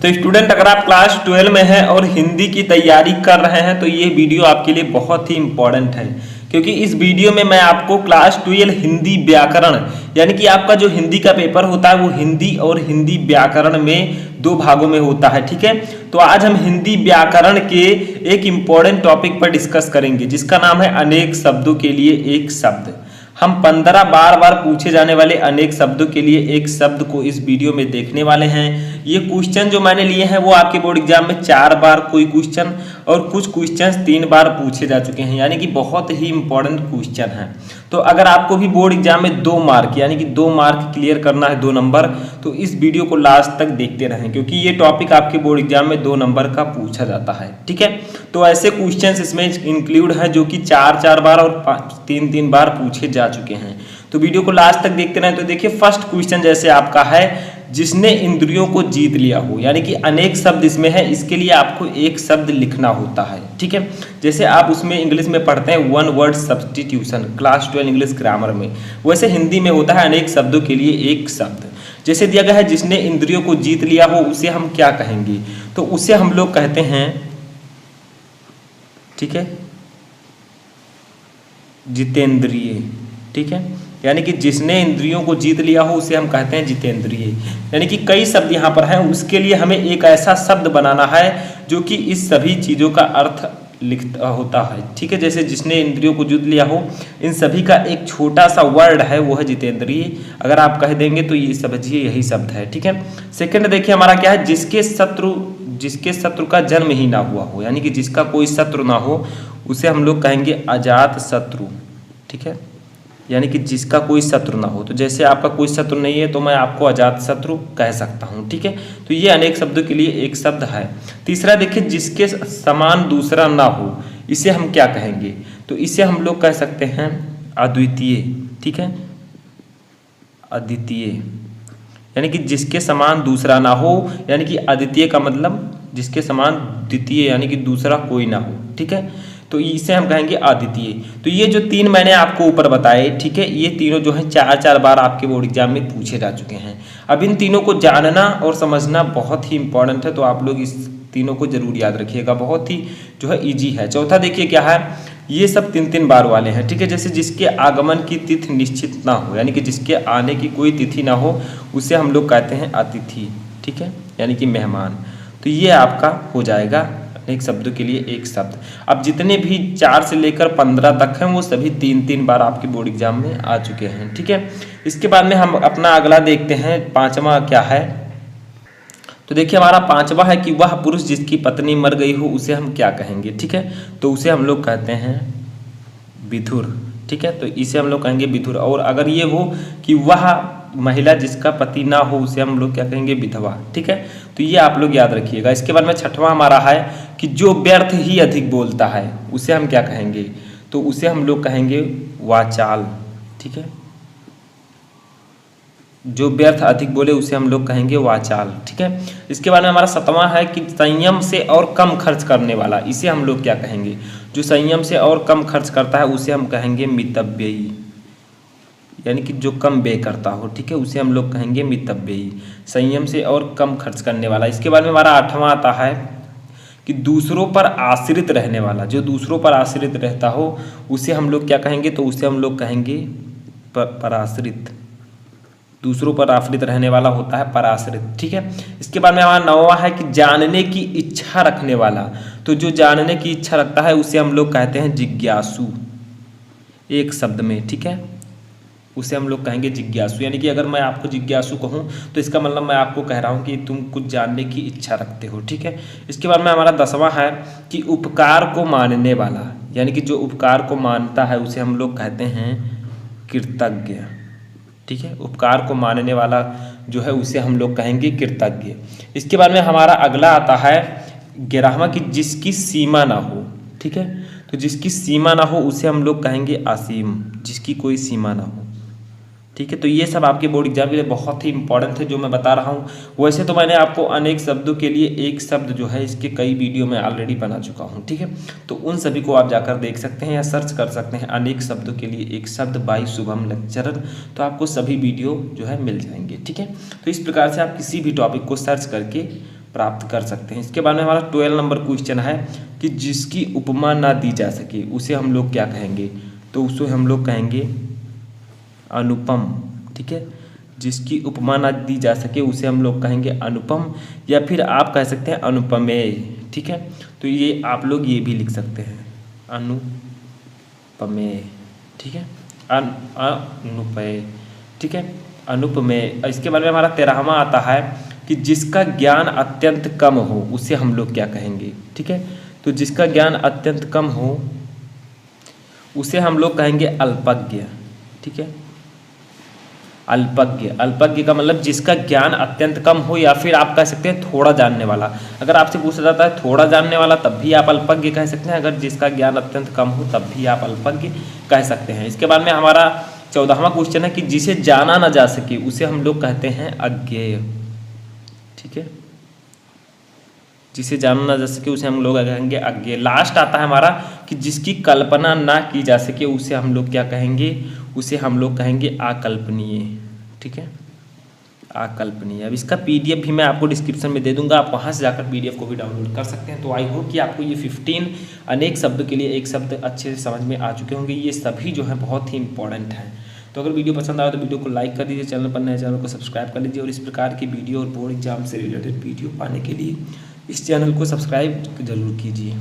तो स्टूडेंट, अगर आप क्लास 12 में हैं और हिंदी की तैयारी कर रहे हैं तो ये वीडियो आपके लिए बहुत ही इंपॉर्टेंट है, क्योंकि इस वीडियो में मैं आपको क्लास 12 हिंदी व्याकरण यानी कि आपका जो हिंदी का पेपर होता है वो हिंदी और हिंदी व्याकरण में दो भागों में होता है। ठीक है, तो आज हम हिंदी व्याकरण के एक इंपॉर्टेंट टॉपिक पर डिस्कस करेंगे जिसका नाम है अनेक शब्दों के लिए एक शब्द। हम 15 बार बार पूछे जाने वाले अनेक शब्दों के लिए एक शब्द को इस वीडियो में देखने वाले हैं। ये क्वेश्चन जो मैंने लिए हैं वो आपके बोर्ड एग्जाम में 4 बार कोई क्वेश्चन और कुछ क्वेश्चन 3 बार पूछे जा चुके हैं, यानी कि बहुत ही इंपॉर्टेंट क्वेश्चन है। तो अगर आपको भी बोर्ड एग्जाम में 2 मार्क यानी कि 2 मार्क क्लियर करना है, 2 नंबर, तो इस वीडियो को लास्ट तक देखते रहें, क्योंकि ये टॉपिक आपके बोर्ड एग्जाम में 2 नंबर का पूछा जाता है। ठीक है, तो ऐसे क्वेश्चंस इसमें इंक्लूड हैं जो कि 4 बार और 3 बार पूछे जा चुके हैं। तो वीडियो को लास्ट तक देखते रहें। तो देखिए, फर्स्ट क्वेश्चन जैसे आपका है, जिसने इंद्रियों को जीत लिया हो, यानी कि अनेक शब्द इसमें है, इसके लिए आपको एक शब्द लिखना होता है। ठीक है, जैसे आप उसमें इंग्लिश में पढ़ते हैं 1 word substitution class 12 English grammar में, वैसे हिंदी में होता है अनेक शब्दों के लिए एक शब्द। जैसे दिया गया है, जिसने इंद्रियों को जीत लिया हो, उसे हम क्या कहेंगे? तो उसे हम लोग कहते हैं, ठीक है, जितेंद्रिय। ठीक है, यानी कि जिसने इंद्रियों को जीत लिया हो उसे हम कहते हैं जितेंद्रिय। यानी कि कई शब्द यहाँ पर हैं, उसके लिए हमें एक ऐसा शब्द बनाना है जो कि इस सभी चीज़ों का अर्थ लिखता होता है। ठीक है, जैसे जिसने इंद्रियों को जीत लिया हो, इन सभी का एक छोटा सा वर्ड है, वो है जितेंद्रिय। अगर आप कह देंगे तो ये समझिए यही शब्द है। ठीक है, सेकंड देखिए हमारा क्या है, जिसके शत्रु का जन्म ही ना हुआ हो, यानी कि जिसका कोई शत्रु ना हो उसे हम लोग कहेंगे अजात शत्रु। ठीक है, यानी कि जिसका कोई शत्रु ना हो। तो जैसे आपका कोई शत्रु नहीं है तो मैं आपको अजात शत्रु कह सकता हूँ। ठीक है, तो ये अनेक शब्दों के लिए एक शब्द है। तीसरा देखिए, जिसके समान दूसरा ना हो, इसे हम क्या कहेंगे? तो इसे हम लोग कह सकते हैं अद्वितीय। ठीक है, अद्वितीय, यानी कि जिसके समान दूसरा ना हो, यानी कि अद्वितीय का मतलब जिसके समान द्वितीय यानी कि दूसरा कोई ना हो। ठीक है, तो इसे हम कहेंगे अद्वितीय। तो ये जो 3 मैंने आपको ऊपर बताए, ठीक है, ये तीनों जो है 4 बार आपके बोर्ड एग्जाम में पूछे जा चुके हैं। अब इन तीनों को जानना और समझना बहुत ही इंपॉर्टेंट है, तो आप लोग इस तीनों को जरूर याद रखिएगा, बहुत ही जो है ईजी है। चौथा देखिए क्या है, ये सब 3 बार वाले हैं। ठीक है, जैसे जिसके आगमन की तिथि निश्चित ना हो, यानी कि जिसके आने की कोई तिथि ना हो, उसे हम लोग कहते हैं अतिथि। ठीक है, यानी कि मेहमान। तो ये आपका हो जाएगा अनेक शब्दों के लिए एक शब्द। अब जितने भी 4 से लेकर 15 तक हैं वो सभी 3 बार आपके बोर्ड एग्जाम में आ चुके हैं। ठीक है, इसके बाद में हम अपना अगला देखते हैं, 5वां क्या है। तो देखिए हमारा 5वां है कि वह पुरुष जिसकी पत्नी मर गई हो उसे हम क्या कहेंगे? ठीक है, तो उसे हम लोग कहते हैं विधुर। ठीक है, तो इसे हम लोग कहेंगे विधुर। और अगर ये हो कि वह महिला जिसका पति ना हो उसे हम लोग क्या कहेंगे? विधवा। ठीक है, तो ये आप लोग याद रखिएगा। इसके बाद में 6वां हमारा है कि जो व्यर्थ ही अधिक बोलता है उसे हम क्या कहेंगे? तो उसे हम लोग कहेंगे वाचाल। ठीक है, जो व्यर्थ अधिक बोले उसे हम लोग कहेंगे वाचाल। ठीक है, इसके बाद में हमारा 7वां है कि संयम से और कम खर्च करने वाला, इसे हम लोग क्या कहेंगे? जो संयम से और कम खर्च करता है उसे हम कहेंगे मितव्ययी, यानी कि जो कम व्यय करता हो। ठीक है, उसे हम लोग कहेंगे मितव्ययी, संयम से और कम खर्च करने वाला। इसके बाद में हमारा 8वां आता है कि दूसरों पर आश्रित रहने वाला, जो दूसरों पर आश्रित रहता हो उसे हम लोग क्या कहेंगे? तो उसे हम लोग कहेंगे पराश्रित। दूसरों पर आश्रित रहने वाला होता है पराश्रित। ठीक है, इसके बाद में हमारा 9वां है कि जानने की इच्छा रखने वाला, तो जो जानने की इच्छा रखता है उसे हम लोग कहते हैं जिज्ञासु, एक शब्द में। ठीक है, उसे हम लोग कहेंगे जिज्ञासु। यानी कि अगर मैं आपको जिज्ञासु कहूँ तो इसका मतलब मैं आपको कह रहा हूँ कि तुम कुछ जानने की इच्छा रखते हो। ठीक है, इसके बाद में हमारा 10वां है कि उपकार को मानने वाला, यानी कि जो उपकार को मानता है उसे हम लोग कहते हैं कृतज्ञ। ठीक है, उपकार को मानने वाला जो है उसे हम लोग कहेंगे कृतज्ञ। इसके बाद में हमारा अगला आता है 11वां कि जिसकी सीमा ना हो। ठीक है, तो जिसकी सीमा ना हो उसे हम लोग कहेंगे असीम, जिसकी कोई सीमा ना हो। ठीक है, तो ये सब आपके बोर्ड एग्जाम के लिए बहुत ही इंपॉर्टेंट है जो मैं बता रहा हूँ। वैसे तो मैंने आपको अनेक शब्दों के लिए एक शब्द जो है इसके कई वीडियो में ऑलरेडी बना चुका हूँ। ठीक है, तो उन सभी को आप जाकर देख सकते हैं या सर्च कर सकते हैं अनेक शब्दों के लिए एक शब्द बाय शुभम लेक्चरर, तो आपको सभी वीडियो जो है मिल जाएंगे। ठीक है, तो इस प्रकार से आप किसी भी टॉपिक को सर्च करके प्राप्त कर सकते हैं। इसके बाद में हमारा 12 नंबर क्वेश्चन है कि जिसकी उपमा ना दी जा सके उसे हम लोग क्या कहेंगे, तो उसे हम लोग कहेंगे अनुपम। ठीक है, जिसकी उपमा ना दी जा सके उसे हम लोग कहेंगे अनुपम, या फिर आप कह सकते हैं अनुपमेय। ठीक है, तो ये आप लोग ये भी लिख सकते हैं अनुपमेय। ठीक है, अनुपमेय। ठीक है, अनुपमेय। इसके बारे में हमारा 13वां आता है कि जिसका ज्ञान अत्यंत कम हो उसे हम लोग क्या कहेंगे। ठीक है, तो जिसका ज्ञान अत्यंत कम हो उसे हम लोग कहेंगे अल्पज्ञ। ठीक है, अल्पज्ञ। अल्पज्ञ का मतलब जिसका ज्ञान अत्यंत कम हो, या फिर आप कह सकते हैं थोड़ा जानने वाला। अगर आपसे पूछा जाता है थोड़ा जानने वाला तब भी आप अल्पज्ञ कह सकते हैं, अगर जिसका ज्ञान अत्यंत कम हो तब भी आप अल्पज्ञ कह सकते हैं। इसके बाद में हमारा 14वां क्वेश्चन है कि जिसे जाना ना जा सके उसे हम लोग कहते हैं अज्ञेय। ठीक है, जिसे जाना ना जा सके उसे हम लोग कहेंगे अज्ञेय। लास्ट आता है हमारा कि जिसकी कल्पना ना की जा सके उसे हम लोग क्या कहेंगे, उसे हम लोग कहेंगे अकल्पनीय। ठीक है, अकल्पनीय। अब इसका पीडीएफ भी मैं आपको डिस्क्रिप्शन में दे दूंगा, आप वहाँ से जाकर पीडीएफ को भी डाउनलोड कर सकते हैं। तो आई होप कि आपको ये 15 अनेक शब्द के लिए एक शब्द अच्छे से समझ में आ चुके होंगे। ये सभी जो है बहुत ही इंपॉर्टेंट है। तो अगर वीडियो पसंद आए तो वीडियो को लाइक कर दीजिए, चैनल पर नए चैनल को सब्सक्राइब कर लीजिए, और इस प्रकार की वीडियो और बोर्ड एग्जाम से रिलेटेड वीडियो पाने के लिए इस चैनल को सब्सक्राइब जरूर कीजिए।